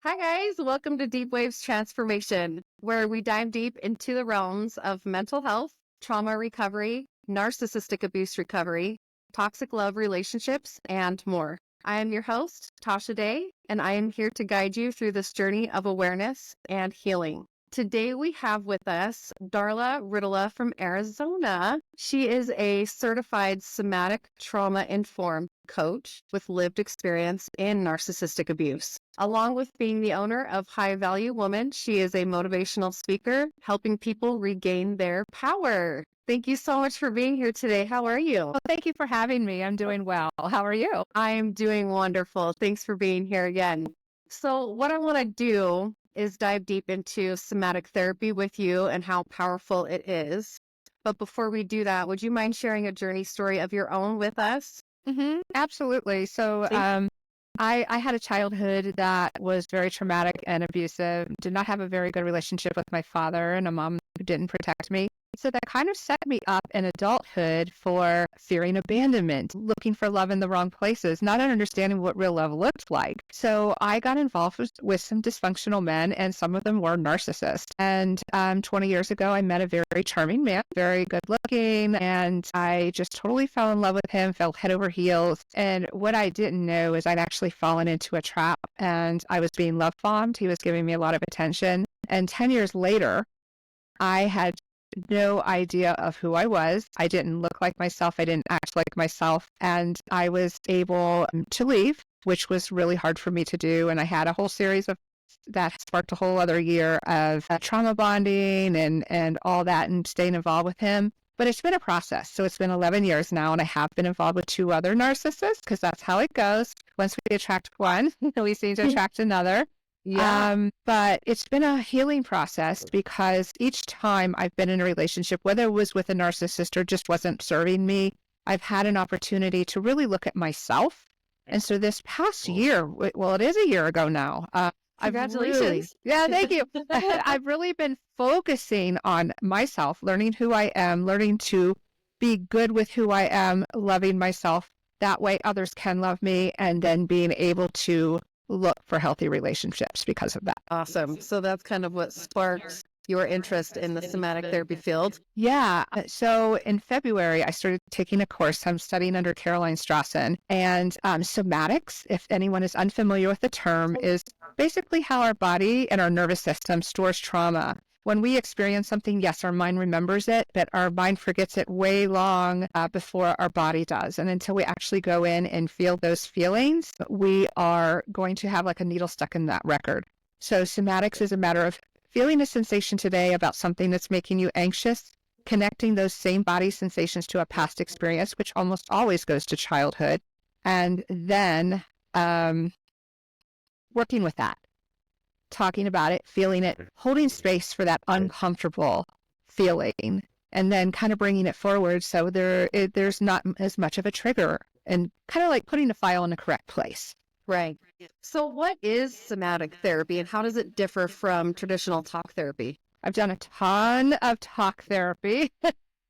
Hi, guys. Welcome to Deep Waves Transformation, where we dive deep into the realms of mental health, trauma recovery, narcissistic abuse recovery, toxic love relationships, and more. I am your host, Tasha Day, and I am here to guide you through this journey of awareness and healing. Today, we have with us Darla Ridilla from Arizona. She is a certified somatic trauma informed coach with lived experience in narcissistic abuse. Along with being the owner of High Value Woman, she is a motivational speaker helping people regain their power. Thank you so much for being here today. How are you? Well, thank you for having me. I'm doing well. How are you? I am doing wonderful. Thanks for being here again. So, what I want to do is dive deep into somatic therapy with you and how powerful it is. But before we do that, would you mind sharing a journey story of your own with us? Absolutely. So, I had a childhood that was very traumatic and abusive, did not have a very good relationship with my father and a mom who didn't protect me. So that kind of set me up in adulthood for fearing abandonment, looking for love in the wrong places, not understanding what real love looked like. So I got involved with some dysfunctional men, and some of them were narcissists. And 20 years ago, I met a very charming man, very good looking, and I just totally fell in love with him, fell head over heels. And what I didn't know is I'd actually fallen into a trap, and I was being love bombed. He was giving me a lot of attention. And 10 years later, I had no idea of who I was. I didn't look like myself. I didn't act like myself. And I was able to leave, which was really hard for me to do. And I had a whole series of that sparked a whole other year of trauma bonding and all that and staying involved with him. But it's been a process. So it's been 11 years now, and I have been involved with 2 other narcissists because that's how it goes. Once we attract one, we seem to attract another. Yeah. But it's been a healing process because each time I've been in a relationship, whether it was with a narcissist or just wasn't serving me, I've had an opportunity to really look at myself. And so this past year, well, it is a year ago now. Congratulations. Thank you. I've really been focusing on myself, learning who I am, learning to be good with who I am, loving myself. That way others can love me, and then being able to look for healthy relationships because of that. Awesome. So that's kind of what sparked your interest in the somatic therapy field. Yeah. So in February, I started taking a course. I'm studying under Caroline Strawson. And somatics, if anyone is unfamiliar with the term, is basically how our body and our nervous system stores trauma. When we experience something, yes, our mind remembers it, but our mind forgets it way long before our body does. And until we actually go in and feel those feelings, we are going to have like a needle stuck in that record. So somatics is a matter of feeling a sensation today about something that's making you anxious, connecting those same body sensations to a past experience, which almost always goes to childhood, and then working with that. Talking about it, feeling it, holding space for that uncomfortable feeling, and then kind of bringing it forward so there's not as much of a trigger, and kind of like putting the file in the correct place. Right. So what is somatic therapy and how does it differ from traditional talk therapy? I've done a ton of talk therapy.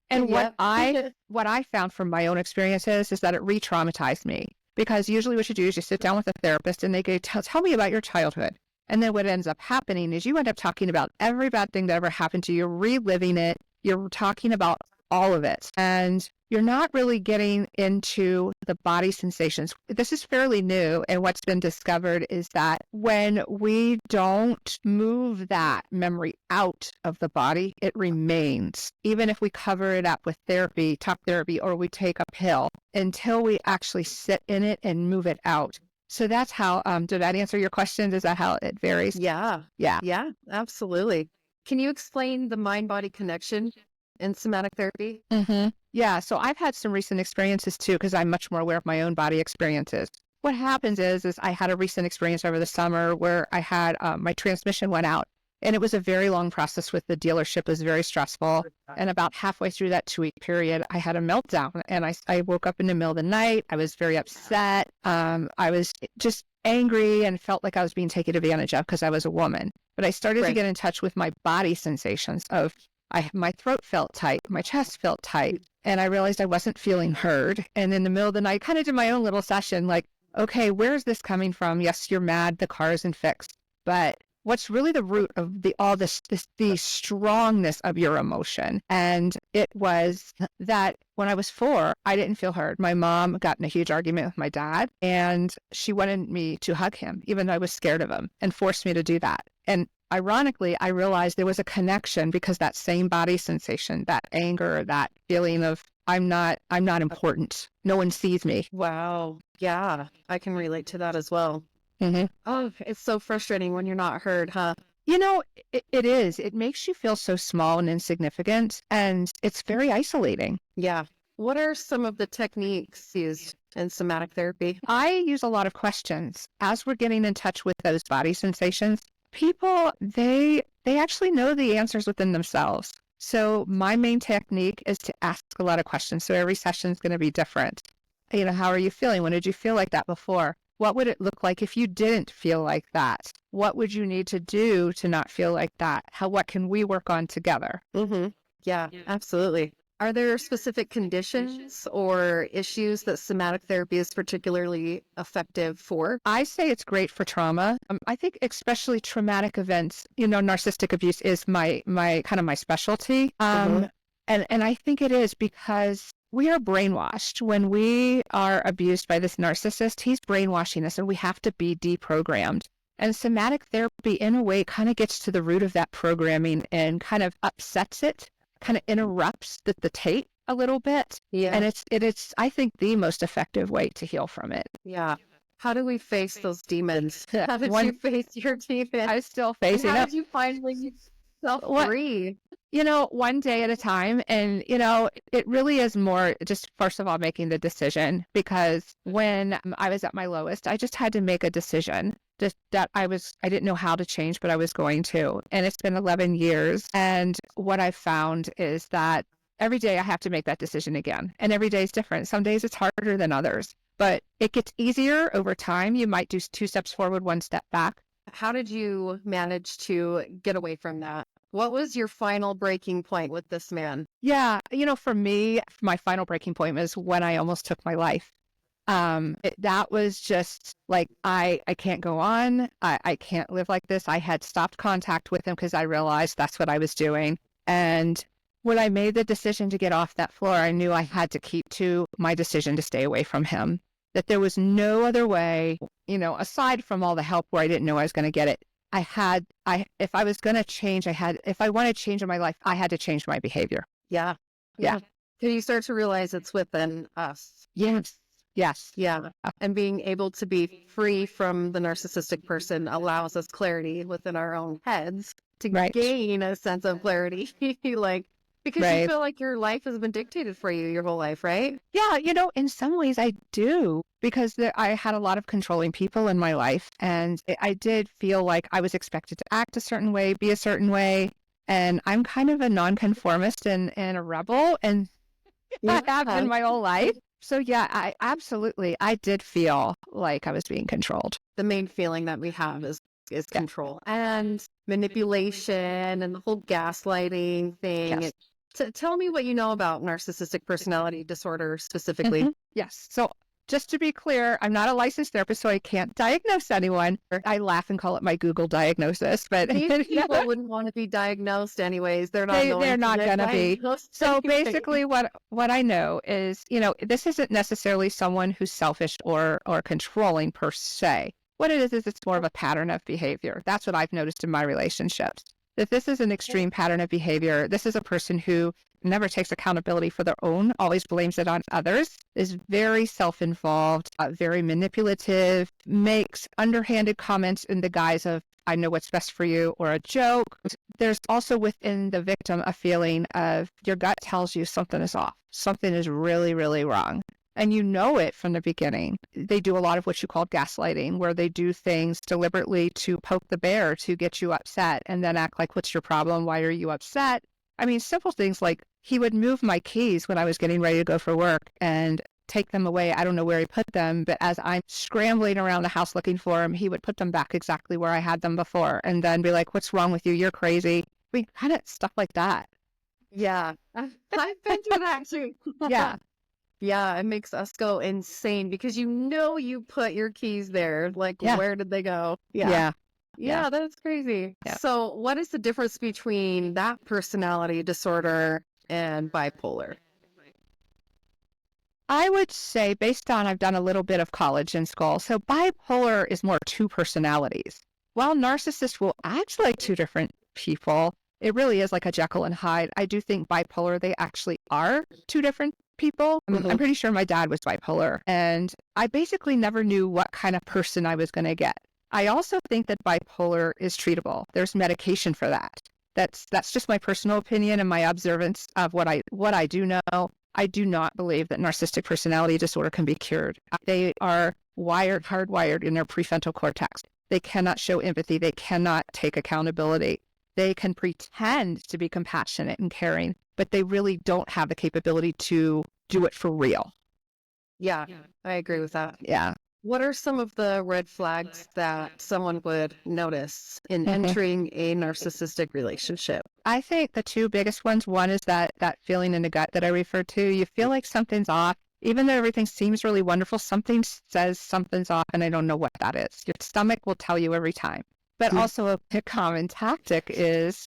And what I found from my own experiences is that it re-traumatized me. Because usually what you do is you sit down with a therapist and they go, tell me about your childhood. And then what ends up happening is you end up talking about every bad thing that ever happened to you. You're reliving it. You're talking about all of it. And you're not really getting into the body sensations. This is fairly new. And what's been discovered is that when we don't move that memory out of the body, it remains. Even if we cover it up with therapy, talk therapy, or we take a pill, until we actually sit in it and move it out. So that's how, did that answer your question? Is that how it varies? Yeah, absolutely. Can you explain the mind-body connection in somatic therapy? Yeah, so I've had some recent experiences too, because I'm much more aware of my own body experiences. What happens is I had a recent experience over the summer where I had, my transmission went out. And it was a very long process with the dealership. It was very stressful. And about halfway through that 2-week period, I had a meltdown. And I woke up in the middle of the night. I was very upset. I was just angry and felt like I was being taken advantage of because I was a woman. But I started to get in touch with my body sensations of my throat felt tight, my chest felt tight. And I realized I wasn't feeling heard. And in the middle of the night, kind of did my own little session, like, okay, where's this coming from? Yes, you're mad. The car isn't fixed. but what's really the root of the strongness of your emotion. And it was that when I was 4, I didn't feel heard. My mom got in a huge argument with my dad, and she wanted me to hug him, even though I was scared of him, and forced me to do that. And ironically, I realized there was a connection because that same body sensation, that anger, that feeling of I'm not important. No one sees me. Wow. Yeah, I can relate to that as well. Mm-hmm. Oh, it's so frustrating when you're not heard, huh? You know, it is. It makes you feel so small and insignificant, and it's very isolating. Yeah. What are some of the techniques used in somatic therapy? I use a lot of questions. As we're getting in touch with those body sensations, people, they actually know the answers within themselves. So my main technique is to ask a lot of questions. So every session is going to be different. You know, how are you feeling? When did you feel like that before? What would it look like if you didn't feel like that? What would you need to do to not feel like that? What can we work on together? Mm-hmm. Yeah, absolutely. Are there specific conditions or issues that somatic therapy is particularly effective for? I say it's great for trauma. I think especially traumatic events, you know, narcissistic abuse is my kind of my specialty. And I think it is because we are brainwashed. When we are abused by this narcissist, he's brainwashing us and we have to be deprogrammed. And somatic therapy, in a way, kind of gets to the root of that programming and kind of upsets it, kind of interrupts the tape a little bit. Yeah. And it's I think the most effective way to heal from it. Yeah. How do we face those demons? How did you face your demons? I was still facing How them. did you finally get yourself free? You know, one day at a time. And, you know, it really is more just, first of all, making the decision, because when I was at my lowest, I just had to make a decision just that I didn't know how to change, but I was going to. And it's been 11 years. And what I've found is that every day I have to make that decision again. And every day is different. Some days it's harder than others, but it gets easier over time. You might do 2 steps forward, 1 step back. How did you manage to get away from that? What was your final breaking point with this man? Yeah, you know, for me, my final breaking point was when I almost took my life. That was just like, I can't go on. I can't live like this. I had stopped contact with him because I realized that's what I was doing. And when I made the decision to get off that floor, I knew I had to keep to my decision to stay away from him, that there was no other way, you know, aside from all the help where I didn't know I was going to get it. If I was going to change, if I wanted change in my life, I had to change my behavior. Yeah. Yeah. Can you start to realize it's within us? Yes. Yes. Yeah. And being able to be free from the narcissistic person allows us clarity within our own heads to gain a sense of clarity. Because you feel like your life has been dictated for you your whole life, right? Yeah, you know, in some ways I do, because I had a lot of controlling people in my life, and I did feel like I was expected to act a certain way, be a certain way, and I'm kind of a nonconformist and a rebel, and I have been my whole life. So yeah, I did feel like I was being controlled. The main feeling that we have is control and manipulation and the whole gaslighting thing. Yes. Tell me what you know about narcissistic personality disorder specifically. Yes. So just to be clear, I'm not a licensed therapist, so I can't diagnose anyone. I laugh and call it my Google diagnosis, but these people wouldn't want to be diagnosed anyways. They're not going to be. So basically what I know is, you know, this isn't necessarily someone who's selfish or controlling per se. What it is it's more of a pattern of behavior. That's what I've noticed in my relationships. That this is an extreme pattern of behavior. This is a person who never takes accountability for their own, always blames it on others, is very self-involved, very manipulative, makes underhanded comments in the guise of, I know what's best for you, or a joke. There's also within the victim a feeling of your gut tells you something is off. Something is really, really wrong. And you know it from the beginning. They do a lot of what you call gaslighting, where they do things deliberately to poke the bear, to get you upset, and then act like, what's your problem? Why are you upset? I mean, simple things like he would move my keys when I was getting ready to go for work and take them away. I don't know where he put them, but as I'm scrambling around the house looking for them, he would put them back exactly where I had them before, and then be like, what's wrong with you? You're crazy. I mean, kind of stuff like that. Yeah. I've been through that too. Yeah. Yeah, it makes us go insane because you know you put your keys there. Like, where did they go? Yeah. Yeah, that's crazy. Yeah. So, what is the difference between that personality disorder and bipolar? I would say, based on I've done a little bit of college and school, so bipolar is more two personalities. While narcissist will act like two different people, it really is like a Jekyll and Hyde. I do think bipolar, they actually are two different people. I'm pretty sure my dad was bipolar, and I basically never knew what kind of person I was going to get. I also think that bipolar is treatable. There's medication for that. That's just my personal opinion and my observance of what I do know. I do not believe that narcissistic personality disorder can be cured. They are hardwired in their prefrontal cortex. They cannot show empathy. They cannot take accountability. They can pretend to be compassionate and caring, but they really don't have the capability to do it for real. Yeah, I agree with that. Yeah. What are some of the red flags that someone would notice in entering a narcissistic relationship? I think the two biggest ones, one is that feeling in the gut that I referred to. You feel like something's off. Even though everything seems really wonderful, something says something's off and I don't know what that is. Your stomach will tell you every time. But also a common tactic is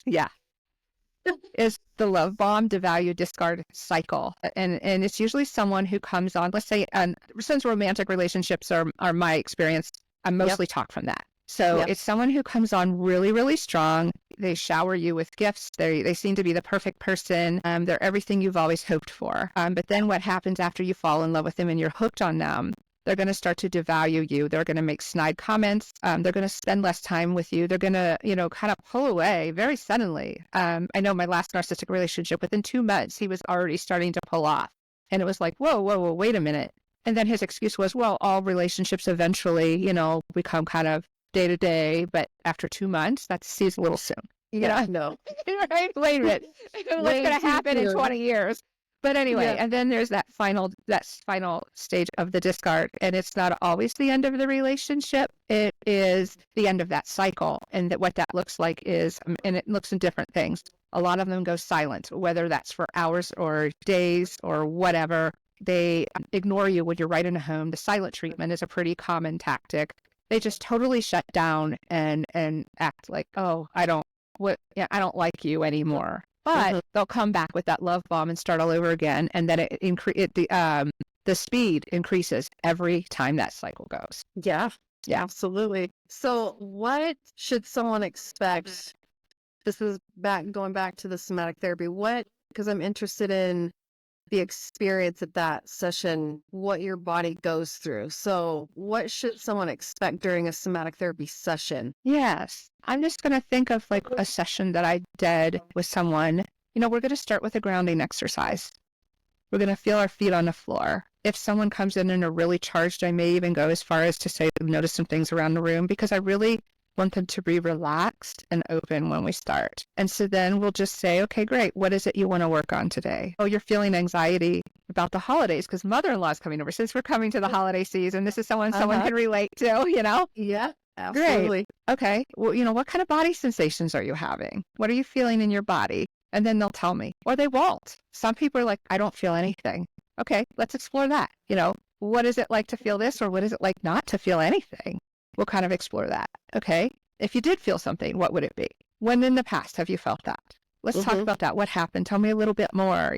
the love bomb, devalue, discard cycle. And it's usually someone who comes on, let's say, and since romantic relationships are my experience, I mostly talk from that. So it's someone who comes on really, really strong. They shower you with gifts. They seem to be the perfect person. They're everything you've always hoped for. But then what happens after you fall in love with them and you're hooked on them? They're going to start to devalue you. They're going to make snide comments. They're going to spend less time with you. They're going to, kind of pull away very suddenly. I know my last narcissistic relationship, within 2 months, he was already starting to pull off. And it was like, whoa, wait a minute. And then his excuse was, well, all relationships eventually, become kind of day to day. But after 2 months, that seems a little soon. No. Right? Wait a minute. What's going to happen in 20 years? But anyway, and then there's that final stage of the discard, and it's not always the end of the relationship. It is the end of that cycle, and that what that looks like is, and it looks in different things. A lot of them go silent, whether that's for hours or days or whatever. They ignore you when you're right in a home. The silent treatment is a pretty common tactic. They just totally shut down and act like, oh, I don't like you anymore. But they'll come back with that love bomb and start all over again, and then the speed increases every time that cycle goes. Yeah, absolutely. So, what should someone expect? This is going back to the somatic therapy. Because I'm interested in the experience at that session, what your body goes through. So, what should someone expect during a somatic therapy session? Yes. I'm just going to think of like a session that I did with someone. We're going to start with a grounding exercise. We're going to feel our feet on the floor. If someone comes in and are really charged, I may even go as far as to say, notice some things around the room, because I really want them to be relaxed and open when we start. And so then we'll just say, okay, great. What is it you want to work on today? Oh, you're feeling anxiety about the holidays because mother-in-law is coming over. Since we're coming to the holiday season, this is someone can relate to, Yeah, absolutely. Great. Okay. Well, what kind of body sensations are you having? What are you feeling in your body? And then they'll tell me, or they won't. Some people are like, I don't feel anything. Okay, let's explore that. What is it like to feel this, or what is it like not to feel anything? We'll kind of explore that. Okay. If you did feel something, what would it be? When in the past have you felt that? Let's talk about that. What happened? Tell me a little bit more.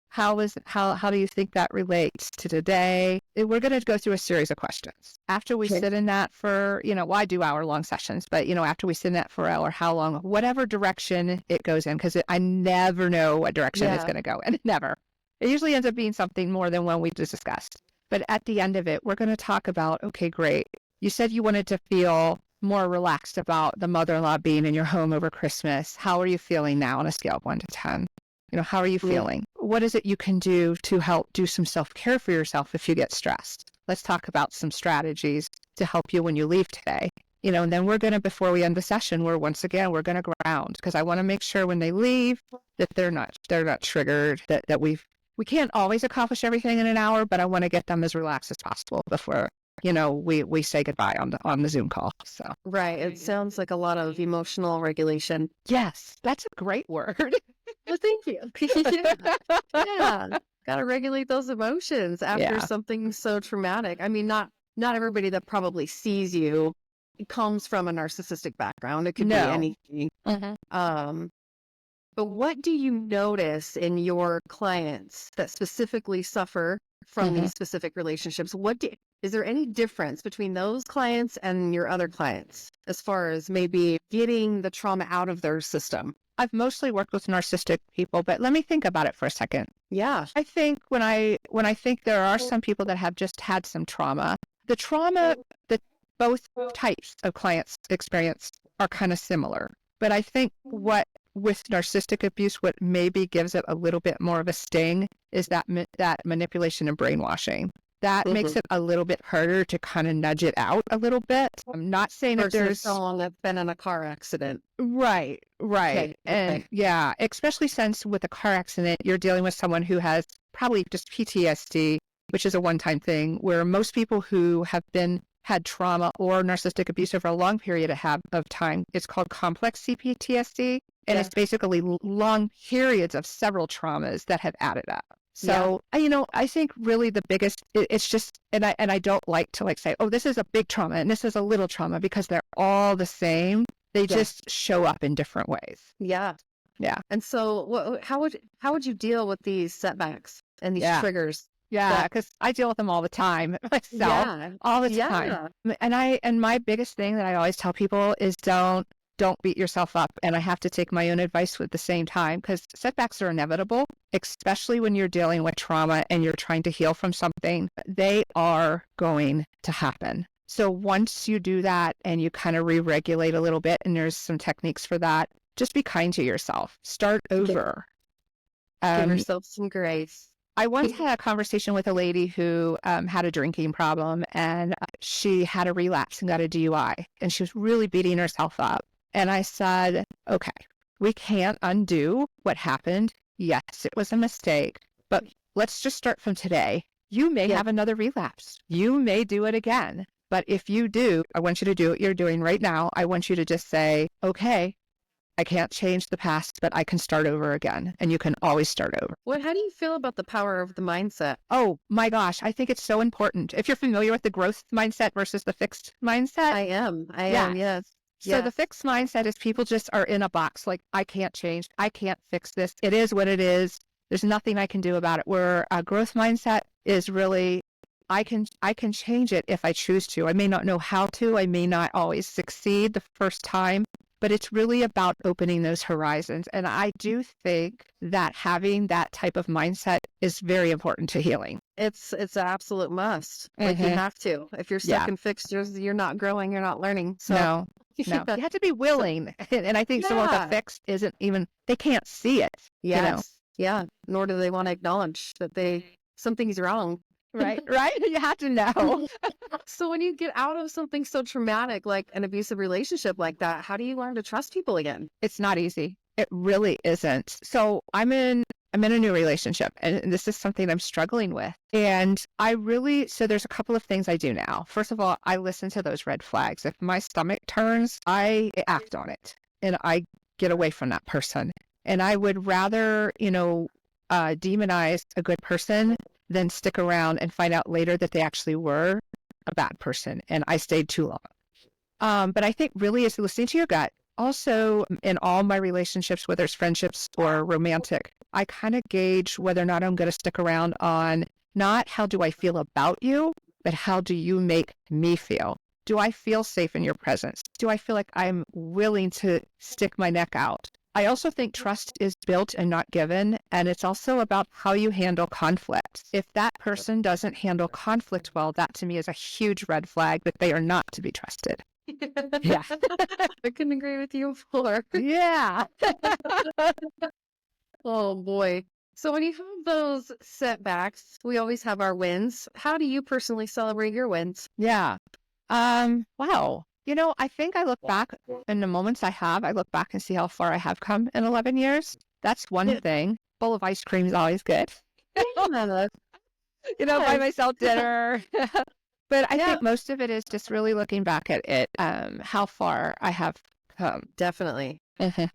How do you think that relates to today? We're going to go through a series of questions. After we sit in that for, I do hour-long sessions, but, after we sit in that for an hour, how long, whatever direction it goes in, because I never know what direction it's going to go in. Never. It usually ends up being something more than what we just discussed. But at the end of it, we're going to talk about, okay, great. You said you wanted to feel more relaxed about the mother-in-law being in your home over Christmas. How are you feeling now on a scale of 1 to 10? How are you feeling? What is it you can do to help do some self-care for yourself if you get stressed? Let's talk about some strategies to help you when you leave today. And then we're going to, before we end the session, we're going to ground, because I want to make sure when they leave that they're not triggered, that we can't always accomplish everything in an hour, but I want to get them as relaxed as possible before we say goodbye on the Zoom call. So Right. It sounds like a lot of emotional regulation. yes, that's a great word. Well, thank you. Yeah. Got to regulate those emotions after something so traumatic. I mean, not everybody that probably sees you comes from a narcissistic background. It could be No. anything. Um, but what do you notice in your clients that specifically suffer from these specific relationships? Is there any difference between those clients and your other clients as far as maybe getting the trauma out of their system? I've mostly worked with narcissistic people, but let me think about it for a second. Yeah. I think when I think there are some people that have just had some trauma, the trauma that both types of clients experience are kind of similar. But I think what with narcissistic abuse, what maybe gives it a little bit more of a sting is that manipulation and brainwashing. That makes it a little bit harder to kind of nudge it out a little bit. I'm not saying that there's someone that's been in a car accident. Right. Okay. And yeah, especially since with a car accident, you're dealing with someone who has probably just PTSD, which is a one-time thing, where most people who have had trauma or narcissistic abuse over a long period of time, it's called complex CPTSD. And it's basically long periods of several traumas that have added up. So, I think really the biggest, it's just, and I don't like to say, oh, this is a big trauma and this is a little trauma, because they're all the same. They just show up in different ways. Yeah. Yeah. And so how would you deal with these setbacks and these triggers? Yeah, because I deal with them all the time myself, all the time. And my biggest thing that I always tell people is don't beat yourself up. And I have to take my own advice at the same time, because setbacks are inevitable, especially when you're dealing with trauma and you're trying to heal from something. They are going to happen. So once you do that and you kind of re-regulate a little bit, and there's some techniques for that, just be kind to yourself. Start over. Give yourself some grace. I once had a conversation with a lady who had a drinking problem, and she had a relapse and got a DUI, and she was really beating herself up. And I said, okay, we can't undo what happened. Yes, it was a mistake, but let's just start from today. You may have another relapse. You may do it again. But if you do, I want you to do what you're doing right now. I want you to just say, okay, I can't change the past, but I can start over again. And you can always start over. How do you feel about the power of the mindset? Oh my gosh, I think it's so important. If you're familiar with the growth mindset versus the fixed mindset. I am, yes. So the fixed mindset is people just are in a box, like, I can't change. I can't fix this. It is what it is. There's nothing I can do about it. Where a growth mindset is really, I can change it if I choose to. I may not know how to. I may not always succeed the first time, but it's really about opening those horizons. And I do think that having that type of mindset is very important to healing. It's an absolute must. Like, you have to. If you're stuck in fixed, you're not growing, you're not learning. So no. You have to be willing. And I think someone with a fix isn't even, they can't see it. Yes. Yeah. Nor do they want to acknowledge that something's wrong. Right. You have to know. So when you get out of something so traumatic, like an abusive relationship like that, how do you learn to trust people again? It's not easy. It really isn't. So I'm in a new relationship, and this is something I'm struggling with. And so there's a couple of things I do now. First of all, I listen to those red flags. If my stomach turns, I act on it and I get away from that person. And I would rather, demonize a good person than stick around and find out later that they actually were a bad person and I stayed too long. But I think really is listening to your gut. Also, in all my relationships, whether it's friendships or romantic, I kind of gauge whether or not I'm going to stick around on not how do I feel about you, but how do you make me feel? Do I feel safe in your presence? Do I feel like I'm willing to stick my neck out? I also think trust is built and not given, and it's also about how you handle conflict. If that person doesn't handle conflict well, that to me is a huge red flag that they are not to be trusted. Yeah. I couldn't agree with you more. Yeah. Oh boy. So when you have those setbacks, we always have our wins. How do you personally celebrate your wins? Yeah. Wow. I think I look back in the moments I look back and see how far I have come in 11 years. That's one thing. Bowl of ice cream is always good. Buy myself dinner. But I think most of it is just really looking back at it, how far I have come. Definitely.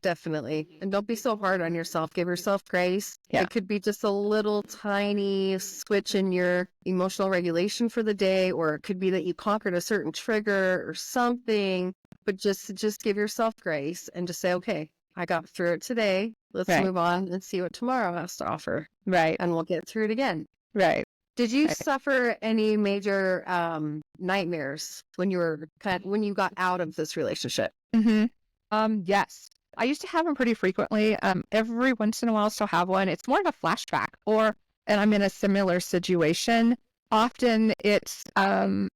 Definitely. And don't be so hard on yourself. Give yourself grace. Yeah. It could be just a little tiny switch in your emotional regulation for the day, or it could be that you conquered a certain trigger or something, but just give yourself grace and just say, okay, I got through it today. Let's Right. move on and see what tomorrow has to offer. Right. And we'll get through it again. Right. Did you Right. suffer any major nightmares when when you got out of this relationship? Yes. I used to have them pretty frequently. Every once in a while, I still have one. It's more of a flashback, and I'm in a similar situation. Often it's, most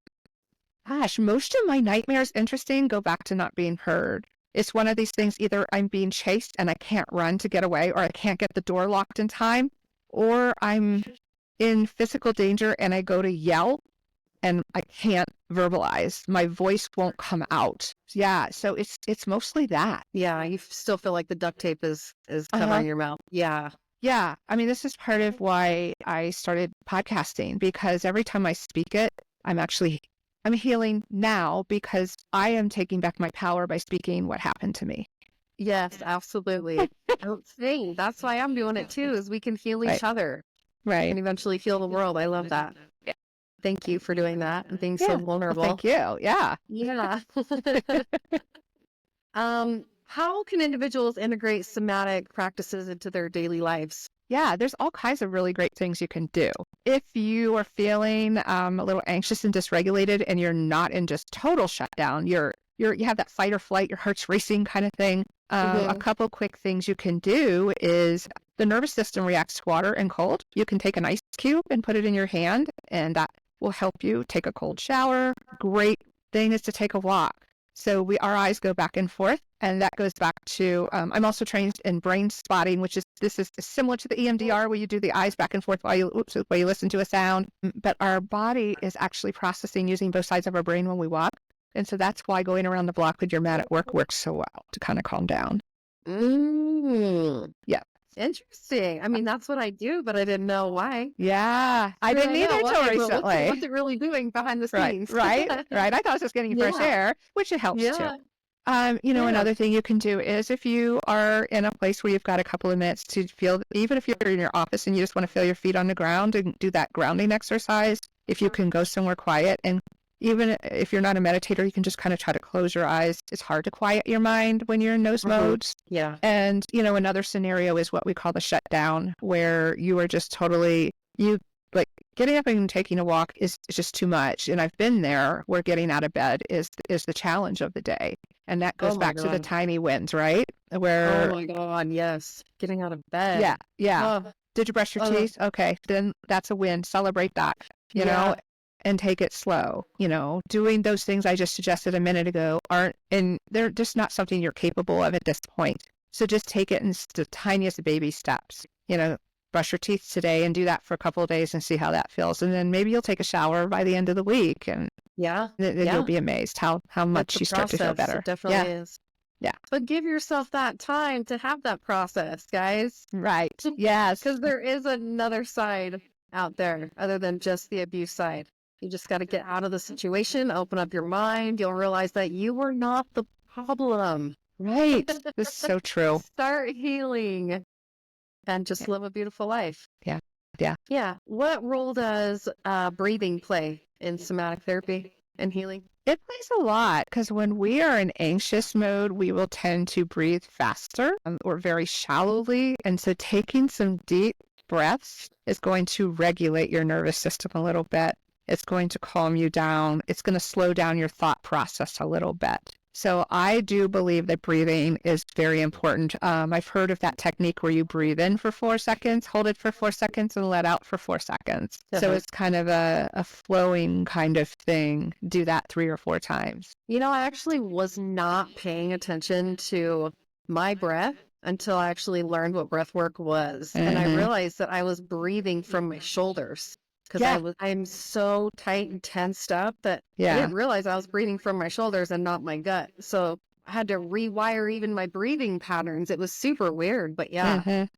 of my nightmares, interesting, go back to not being heard. It's one of these things, either I'm being chased and I can't run to get away, or I can't get the door locked in time, or I'm in physical danger and I go to yell and I can't verbalize. My voice won't come out. Yeah, so it's mostly that. Yeah, you still feel like the duct tape is covering your mouth. Yeah. Yeah, I mean, this is part of why I started podcasting, because every time I speak it, I'm healing now because I am taking back my power by speaking what happened to me. Yes, absolutely. That's why I'm doing it too, is we can heal each other. Right. And eventually heal the world. I love that. Yeah. Thank you for doing that and being so vulnerable. Well, thank you. Yeah. Yeah. How can individuals integrate somatic practices into their daily lives? Yeah, there's all kinds of really great things you can do. If you are feeling a little anxious and dysregulated and you're not in just total shutdown, you have that fight or flight, your heart's racing kind of thing. A couple quick things you can do is the nervous system reacts to water and cold. You can take an ice cube and put it in your hand, and that will help you take a cold shower. Great thing is to take a walk. So our eyes go back and forth, and that goes back to, I'm also trained in brain spotting, this is similar to the EMDR, where you do the eyes back and forth while you listen to a sound. But our body is actually processing using both sides of our brain when we walk. And so that's why going around the block with your mat at work works so well, to kind of calm down. Yeah. Interesting. I mean, that's what I do, but I didn't know why. Yeah. I didn't either until recently. What's it really doing behind the scenes? Right. I thought it was just getting fresh air, which it helps too. Another thing you can do is, if you are in a place where you've got a couple of minutes to feel, even if you're in your office and you just want to feel your feet on the ground, and do that grounding exercise, if you can go somewhere quiet. And even if you're not a meditator, you can just kind of try to close your eyes. It's hard to quiet your mind when you're in those modes. Yeah. And, another scenario is what we call the shutdown, where you are just totally, getting up and taking a walk is just too much. And I've been there, where getting out of bed is the challenge of the day. And that goes back to the tiny wins, right? Where, oh my God, yes. Getting out of bed. Yeah. Did you brush your teeth? Okay, then that's a win. Celebrate that, you know, and take it slow. Doing those things I just suggested a minute ago they're just not something you're capable of at this point. So just take it in the tiniest baby steps. Brush your teeth today and do that for a couple of days and see how that feels. And then maybe you'll take a shower by the end of the week, and you'll be amazed how much you start to feel better. It definitely is. Yeah. But give yourself that time to have that process, guys. Right. Yes. Because there is another side out there other than just the abuse side. You just got to get out of the situation, open up your mind. You'll realize that you were not the problem. Right. This is so true. Start healing and just live a beautiful life. Yeah. Yeah. What role does breathing play in somatic therapy and healing? It plays a lot, because when we are in anxious mode, we will tend to breathe faster or very shallowly. And so taking some deep breaths is going to regulate your nervous system a little bit. It's going to calm you down. It's going to slow down your thought process a little bit. So I do believe that breathing is very important. I've heard of that technique where you breathe in for 4 seconds, hold it for 4 seconds, and let out for 4 seconds. So it's kind of a flowing kind of thing. Do that 3 or 4 times. I actually was not paying attention to my breath until I actually learned what breath work was. And I realized that I was breathing from my shoulders. Because I'm so tight and tensed up that I didn't realize I was breathing from my shoulders and not my gut. So I had to rewire even my breathing patterns. It was super weird, but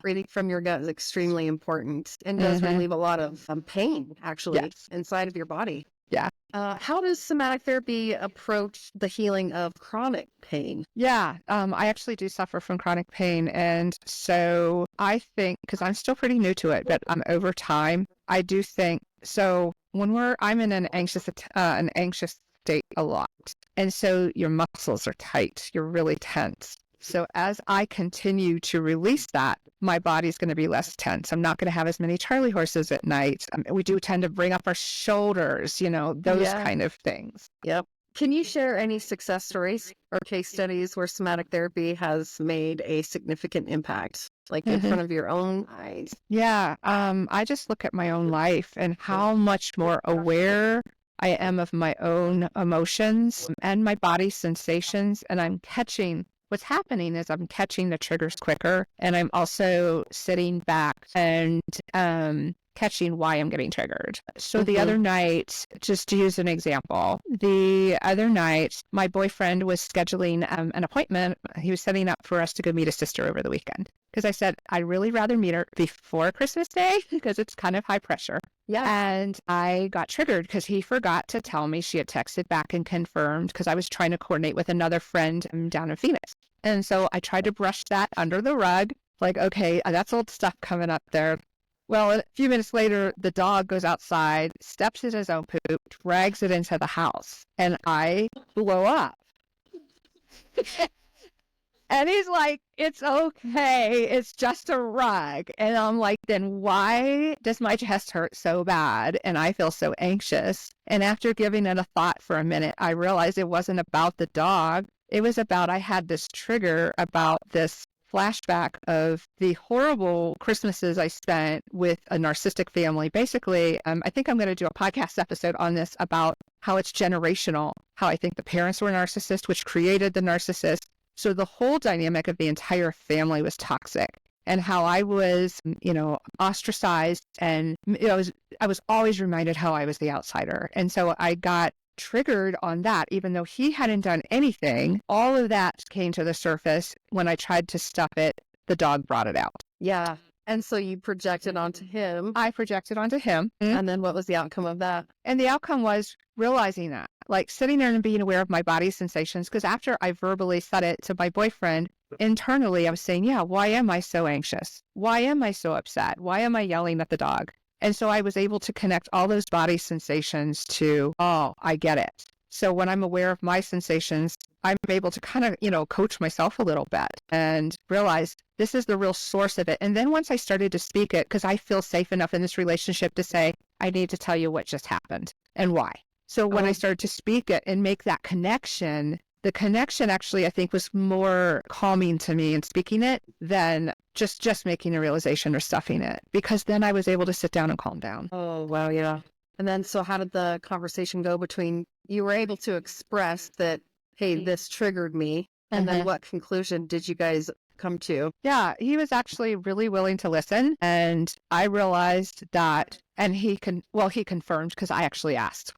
breathing from your gut is extremely important and does relieve a lot of pain, actually, inside of your body. Yeah. How does somatic therapy approach the healing of chronic pain? Yeah. I actually do suffer from chronic pain. And so I think, because I'm still pretty new to it, but over time, I do think, so when I'm in an anxious state a lot. And so your muscles are tight, you're really tense. So as I continue to release that, my body's going to be less tense. I'm not going to have as many Charlie horses at night. We do tend to bring up our shoulders, those kind of things. Yep. Can you share any success stories or case studies where somatic therapy has made a significant impact, like in front of your own eyes? Yeah. I just look at my own life and how much more aware I am of my own emotions and my body sensations. And what's happening is I'm catching the triggers quicker. And I'm also sitting back and catching why I'm getting triggered. So the other night, just to use an example, my boyfriend was scheduling an appointment. He was setting up for us to go meet a sister over the weekend. Because I said, I'd really rather meet her before Christmas Day because it's kind of high pressure. Yeah. And I got triggered because he forgot to tell me. She had texted back and confirmed because I was trying to coordinate with another friend down in Phoenix. And so I tried to brush that under the rug. Like, okay, that's old stuff coming up there. Well, a few minutes later, the dog goes outside, steps in his own poop, drags it into the house, and I blow up. And he's like, it's okay. It's just a rug. And I'm like, then why does my chest hurt so bad? And I feel so anxious. And after giving it a thought for a minute, I realized it wasn't about the dog. It was about, I had this trigger about this flashback of the horrible Christmases I spent with a narcissistic family. Basically, I think I'm going to do a podcast episode on this about how it's generational, how I think the parents were narcissists, which created the narcissist. So the whole dynamic of the entire family was toxic, and how I was, ostracized, and I was always reminded how I was the outsider. And so I got triggered on that, even though he hadn't done anything. All of that came to the surface when I tried to stop it. The dog brought it out. Yeah. And so you projected onto him. I projected onto him. And then what was the outcome of that? And the outcome was realizing that, like sitting there and being aware of my body sensations. Because after I verbally said it to my boyfriend, internally I was saying, yeah, why am I so anxious? Why am I so upset? Why am I yelling at the dog? And so I was able to connect all those body sensations to, oh, I get it. So when I'm aware of my sensations, I'm able to kind of, coach myself a little bit and realize this is the real source of it. And then once I started to speak it, because I feel safe enough in this relationship to say, I need to tell you what just happened and why. So when I started to speak it and make that connection, the connection actually, I think, was more calming to me in speaking it than just making a realization or stuffing it, because then I was able to sit down and calm down. Oh, wow. Yeah. And then, so how did the conversation go between, you were able to express that, hey, this triggered me. And then what conclusion did you guys come to? Yeah, he was actually really willing to listen. And I realized that, and he confirmed, because I actually asked,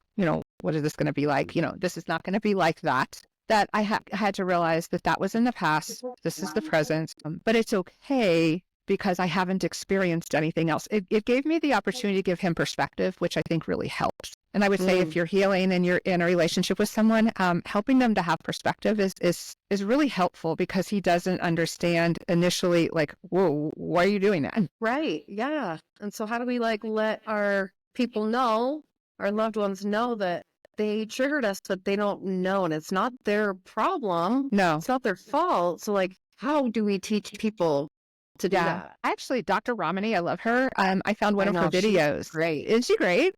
what is this going to be like? This is not going to be like that. That I had to realize that was in the past. This is the present. But it's okay, because I haven't experienced anything else. It gave me the opportunity to give him perspective, which I think really helps. And I would say if you're healing and you're in a relationship with someone, helping them to have perspective is really helpful, because he doesn't understand initially, like, whoa, why are you doing that? Right. Yeah. And so how do we let our people know, our loved ones know that they triggered us, but they don't know, and it's not their problem. No. It's not their fault. So how do we teach people to do that? Actually, Dr. Ramani, I love her. I found one of her videos. Great. Isn't she great?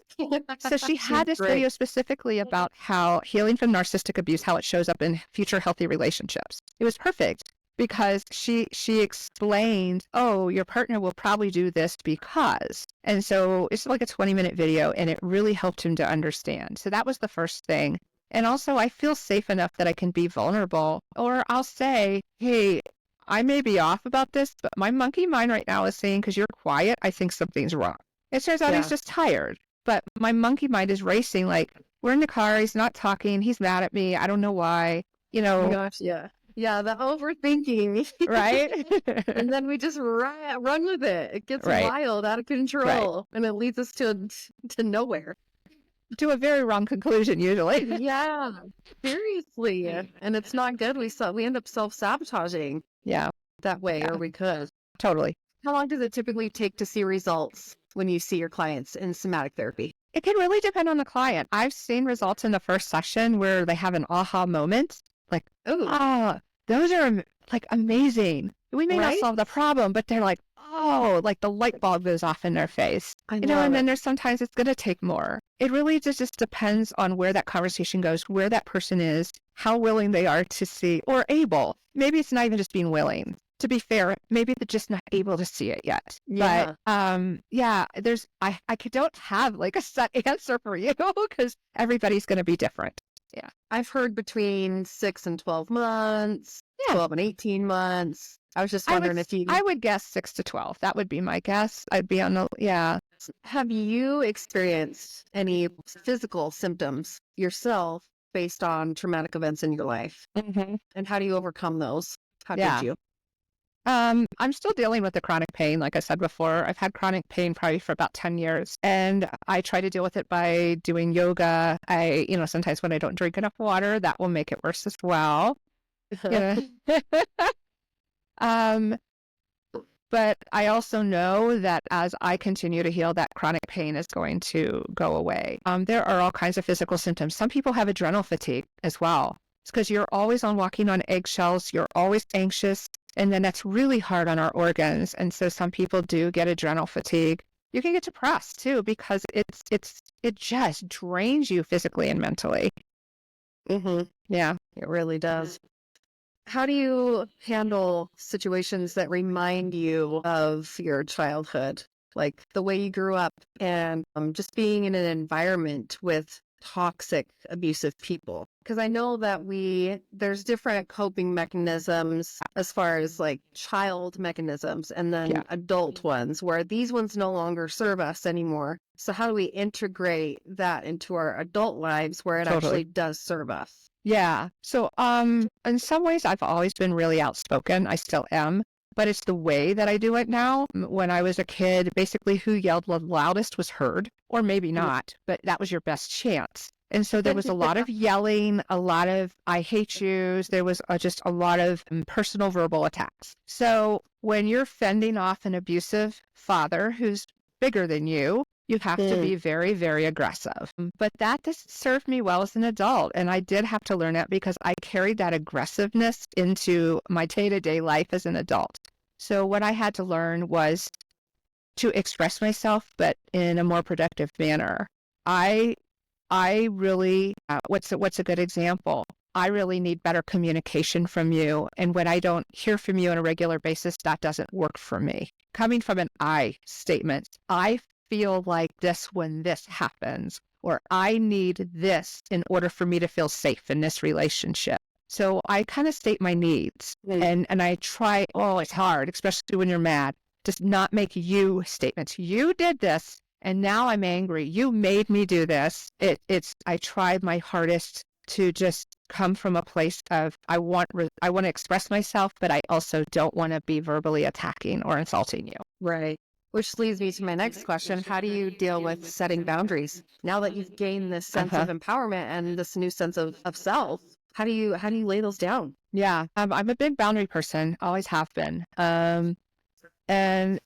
So she had this video specifically about how healing from narcissistic abuse, how it shows up in future healthy relationships. It was perfect, because she explained, oh, your partner will probably do this because. And so it's like a 20-minute video, and it really helped him to understand. So that was the first thing. And also, I feel safe enough that I can be vulnerable, or I'll say, hey, I may be off about this, but my monkey mind right now is saying, because you're quiet, I think something's wrong. It turns out he's just tired. But my monkey mind is racing, like, we're in the car, he's not talking, he's mad at me, I don't know why, Oh my gosh, yeah. Yeah, the overthinking. Right? And then we just run with it. It gets wild, out of control, and it leads us to nowhere. to a very wrong conclusion usually. Yeah, seriously. And it's not good. We end up self-sabotaging Yeah, that way, or we could. totally. How long does it typically take to see results when you see your clients in somatic therapy? It can really depend on the client. I've seen results in the first session where they have an aha moment, like, Oh, oh, those are like amazing. We may not right? solve the problem, but they're like, oh, like the light bulb goes off in their face. I And love then it. there's sometimes it's going to take more. It really just depends on where that conversation goes, where that person is, how willing they are to see or able. Maybe it's not even just being willing. To be fair, maybe they're just not able to see it yet. Yeah. But yeah, don't have like a set answer for you because everybody's going to be different. Yeah. I've heard between 6 and 12 months, Yeah. 12 and 18 months. I was just wondering if you I would guess 6 to 12. That would be my guess. I'd be on the, yeah. have you experienced any physical symptoms yourself based on traumatic events in your life? Mm-hmm. And how do you overcome those? How Yeah. did you? I'm still dealing with the chronic pain. Like I said before, I've had chronic pain probably for about 10 years. And I try to deal with it by doing yoga. Sometimes when I don't drink enough water, that will make it worse as well. Yeah. But I also know that as I continue to heal, that chronic pain is going to go away. There are all kinds of physical symptoms. Some people have adrenal fatigue as well. It's because you're always walking on eggshells. You're always anxious. And then that's really hard on our organs. And so some people do get adrenal fatigue. You can get depressed too, because it just drains you physically and mentally. Mm-hmm. Yeah. It really does. How do you handle situations that remind you of your childhood? Like the way you grew up and just being in an environment with toxic, abusive people. Because I know that there's different coping mechanisms as far as like child mechanisms and then adult ones where these ones no longer serve us anymore. So how do we integrate that into our adult lives where it actually does serve us? Yeah. So, in some ways, I've always been really outspoken. I still am, but it's the way that I do it now. When I was a kid, basically who yelled the loudest was heard, or maybe not, but that was your best chance. And so there was a lot of yelling, a lot of I hate yous. There was just a lot of personal verbal attacks. So when you're fending off an abusive father who's bigger than you have to be very, very aggressive. But that doesn't serve me well as an adult. And I did have to learn that because I carried that aggressiveness into my day-to-day life as an adult. So what I had to learn was to express myself, but in a more productive manner. I really, what's a good example? I really need better communication from you. And when I don't hear from you on a regular basis, that doesn't work for me. Coming from an I statement, I feel like this when this happens, or I need this in order for me to feel safe in this relationship. So I kind of state my needs and I try, it's hard, especially when you're mad, just not make you statements. You did this and now I'm angry. You made me do this. I tried my hardest to just come from a place of I want to express myself, but I also don't want to be verbally attacking or insulting you. Right. Which leads me to my next question. How do you deal with setting boundaries? Now that you've gained this sense of empowerment and this new sense of self, how do you lay those down? Yeah, I'm a big boundary person, always have been. And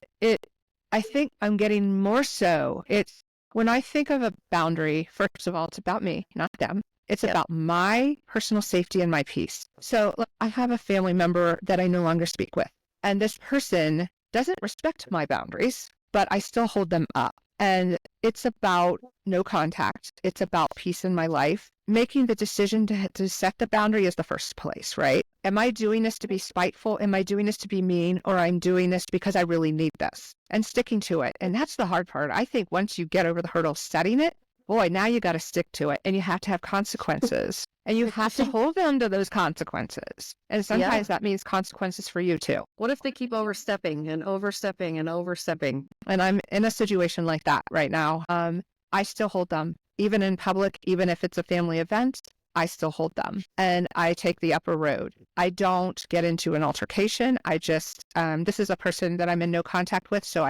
I think I'm getting more so. It's when I think of a boundary, first of all, it's about me, not them. It's about my personal safety and my peace. So look, I have a family member that I no longer speak with, and this person doesn't respect my boundaries, but I still hold them up. And it's about no contact. It's about peace in my life. Making the decision to set the boundary is the first place, right? Am I doing this to be spiteful? Am I doing this to be mean? Or I'm doing this because I really need this? And sticking to it. And that's the hard part. I think once you get over the hurdle of setting it, boy, now you got to stick to it and you have to have consequences and you have to hold them to those consequences. And sometimes that means consequences for you too. What if they keep overstepping and overstepping and overstepping? And I'm in a situation like that right now. I still hold them, even in public, even if it's a family event, I still hold them and I take the upper road. I don't get into an altercation. I just, this is a person that I'm in no contact with. So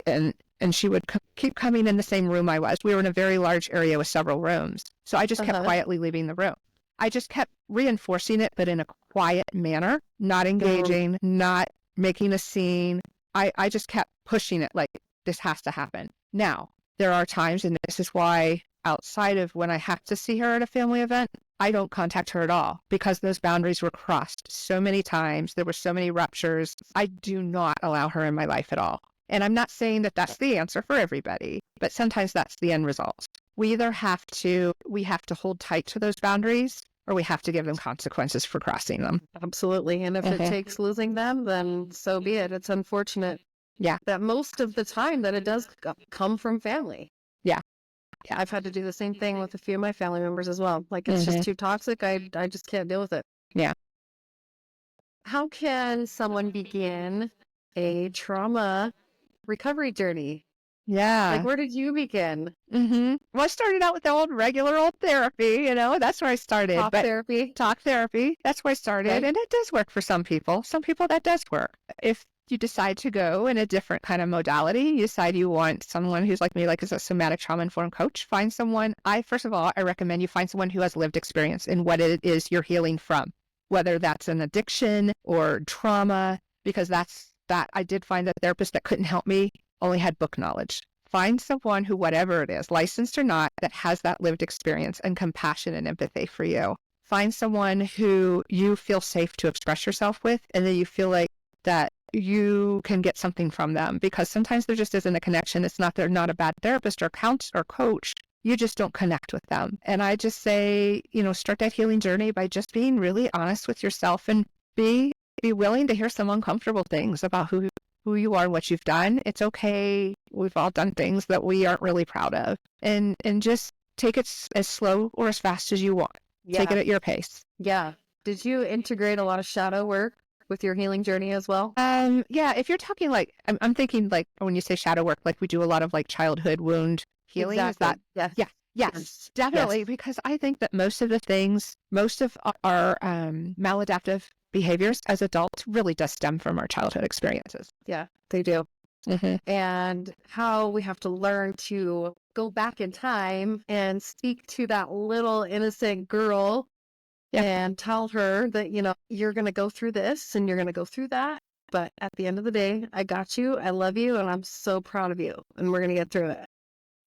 and and she would keep coming in the same room I was. We were in a very large area with several rooms. So I just kept quietly leaving the room. I just kept reinforcing it, but in a quiet manner, not engaging, not making a scene. I just kept pushing it like, this has to happen. Now, there are times, and this is why outside of when I have to see her at a family event, I don't contact her at all, because those boundaries were crossed so many times. There were so many ruptures. I do not allow her in my life at all. And I'm not saying that that's the answer for everybody, but sometimes that's the end result. We either have to hold tight to those boundaries, or we have to give them consequences for crossing them. Absolutely. And if it takes losing them, then so be it. It's unfortunate. Yeah. That most of the time that it does come from family. Yeah. Yeah. I've had to do the same thing with a few of my family members as well. Like, it's just too toxic. I just can't deal with it. Yeah. How can someone begin a trauma recovery journey? Yeah. Like, where did you begin? Well, I started out with the regular old therapy, that's where I started. Talk therapy? Talk therapy. That's where I started. Okay. And it does work for some people. Some people that does work. If you decide to go in a different kind of modality, you decide you want someone who's like me, like as a somatic trauma-informed coach, find someone. First of all, I recommend you find someone who has lived experience in what it is you're healing from, whether that's an addiction or trauma, because I did find that therapists that couldn't help me only had book knowledge. Find someone who, whatever it is, licensed or not, that has that lived experience and compassion and empathy for you. Find someone who you feel safe to express yourself with, and then you feel like that you can get something from them, because sometimes there just isn't a connection. It's not they're not a bad therapist or coach. You just don't connect with them. And I just say, start that healing journey by just being really honest with yourself, and be willing to hear some uncomfortable things about who you are and what you've done. It's okay. We've all done things that we aren't really proud of. And just take it as slow or as fast as you want. Yeah. Take it at your pace. Yeah. Did you integrate a lot of shadow work with your healing journey as well? Yeah. If you're talking like, I'm thinking like when you say shadow work, like we do a lot of like childhood wound healing. Exactly. Is that? Yes, definitely. Yes. Because I think that most of our maladaptive behaviors as adults really does stem from our childhood experiences. Yeah, they do. And how we have to learn to go back in time and speak to that little innocent girl and tell her that, you're going to go through this and you're going to go through that. But at the end of the day, I got you. I love you. And I'm so proud of you. And we're going to get through it.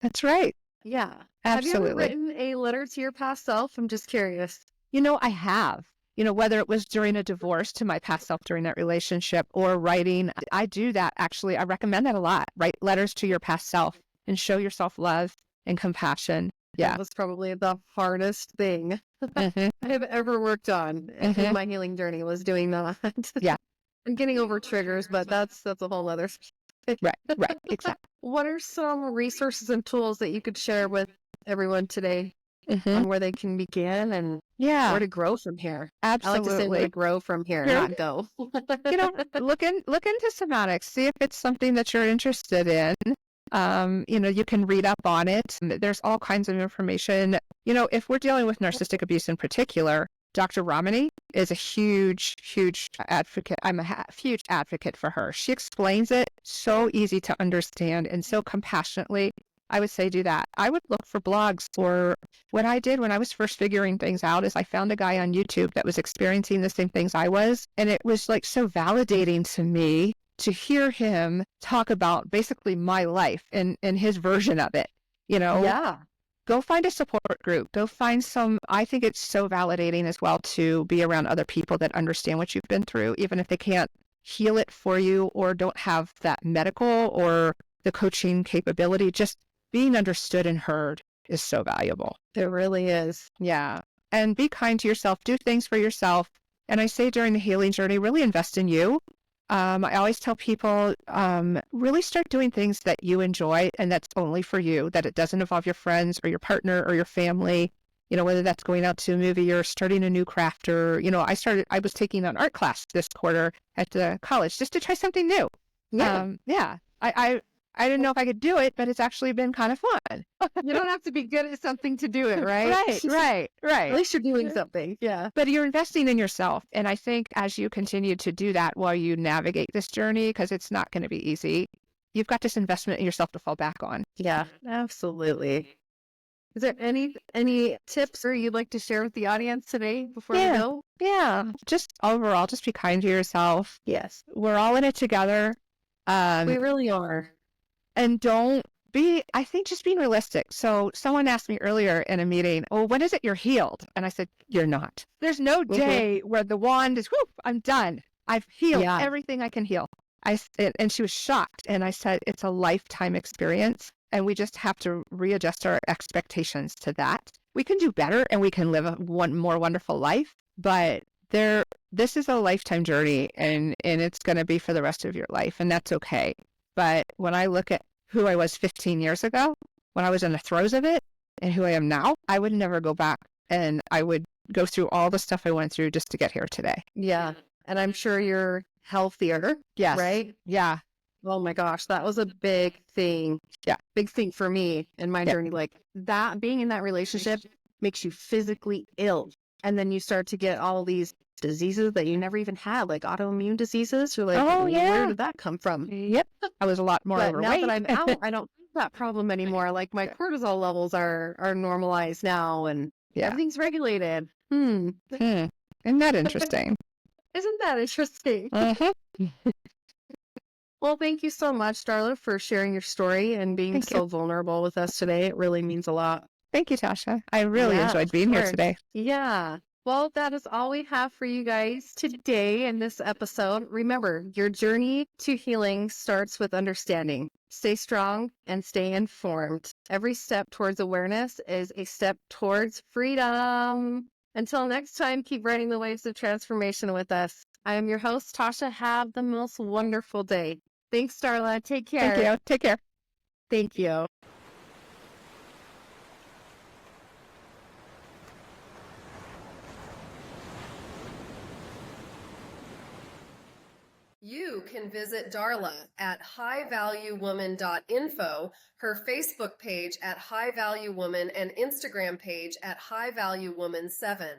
That's right. Yeah. Absolutely. Have you ever written a letter to your past self? I'm just curious. I have. Whether it was during a divorce to my past self during that relationship, or writing, I do that actually. I recommend that a lot. Write letters to your past self and show yourself love and compassion. Yeah. That was probably the hardest thing I have ever worked on in my healing journey, was doing that. Yeah. And getting over triggers, but that's a whole other Right. Exactly. What are some resources and tools that you could share with everyone today on where they can begin and where to grow from here? Absolutely. I like to say where to grow from here, not go. Look into somatics. See if it's something that you're interested in. You can read up on it. There's all kinds of information. If we're dealing with narcissistic abuse in particular, Dr. Ramani is a huge advocate. I'm a huge advocate for her. She explains it so easy to understand and so compassionately. I would say do that. I would look for blogs. Or what I did when I was first figuring things out is I found a guy on YouTube that was experiencing the same things I was. And it was like so validating to me to hear him talk about basically my life and his version of it. Yeah. Go find a support group. Go find I think it's so validating as well to be around other people that understand what you've been through, even if they can't heal it for you or don't have that medical or the coaching capability. Just being understood and heard is so valuable. It really is. Yeah. And be kind to yourself. Do things for yourself. And I say during the healing journey, really invest in you. I always tell people, really start doing things that you enjoy and that's only for you, that it doesn't involve your friends or your partner or your family, whether that's going out to a movie or starting a new craft or, I was taking an art class this quarter at the college just to try something new. Yeah. I didn't know if I could do it, but it's actually been kind of fun. You don't have to be good at something to do it, right? Right. At least you're doing something. Yeah. But you're investing in yourself. And I think as you continue to do that while you navigate this journey, because it's not going to be easy, you've got this investment in yourself to fall back on. Yeah, absolutely. Is there any tips or you'd like to share with the audience today before we go? Yeah. Just overall, just be kind to yourself. Yes. We're all in it together. We really are. And I think just being realistic. So someone asked me earlier in a meeting, oh, when is it you're healed? And I said, you're not. There's no day where the wand is, whoop, I'm done. I've healed everything I can heal. And she was shocked. And I said, it's a lifetime experience. And we just have to readjust our expectations to that. We can do better and we can live a more wonderful life. But this is a lifetime journey and it's going to be for the rest of your life. And that's okay. But when I look at who I was 15 years ago, when I was in the throes of it, and who I am now, I would never go back. And I would go through all the stuff I went through just to get here today. Yeah. And I'm sure you're healthier. Yes. Right? Yeah. Oh my gosh, that was a big thing. Yeah. Big thing for me in my journey. Like that, being in that relationship makes you physically ill. And then you start to get all these diseases that you never even had, like autoimmune diseases. You're like, oh, yeah. Where did that come from? Yep. I was a lot more overweight. Now that I'm out, I don't have that problem anymore. Like my cortisol levels are normalized now and everything's regulated. Isn't that interesting? Isn't that interesting? Well, thank you so much, Darla, for sharing your story and being so vulnerable with us today. It really means a lot. Thank you, Tasha. I really enjoyed being here today. Yeah. Well, that is all we have for you guys today in this episode. Remember, your journey to healing starts with understanding. Stay strong and stay informed. Every step towards awareness is a step towards freedom. Until next time, keep riding the waves of transformation with us. I am your host, Tasha. Have the most wonderful day. Thanks, Darla. Take care. Thank you. Take care. Thank you. You can visit Darla at highvaluewoman.info, her Facebook page at High Value Woman, and Instagram page at highvaluewoman7.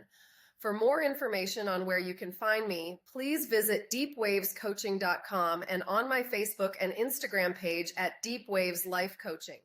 For more information on where you can find me, please visit deepwavescoaching.com and on my Facebook and Instagram page at Deep Waves Life Coaching.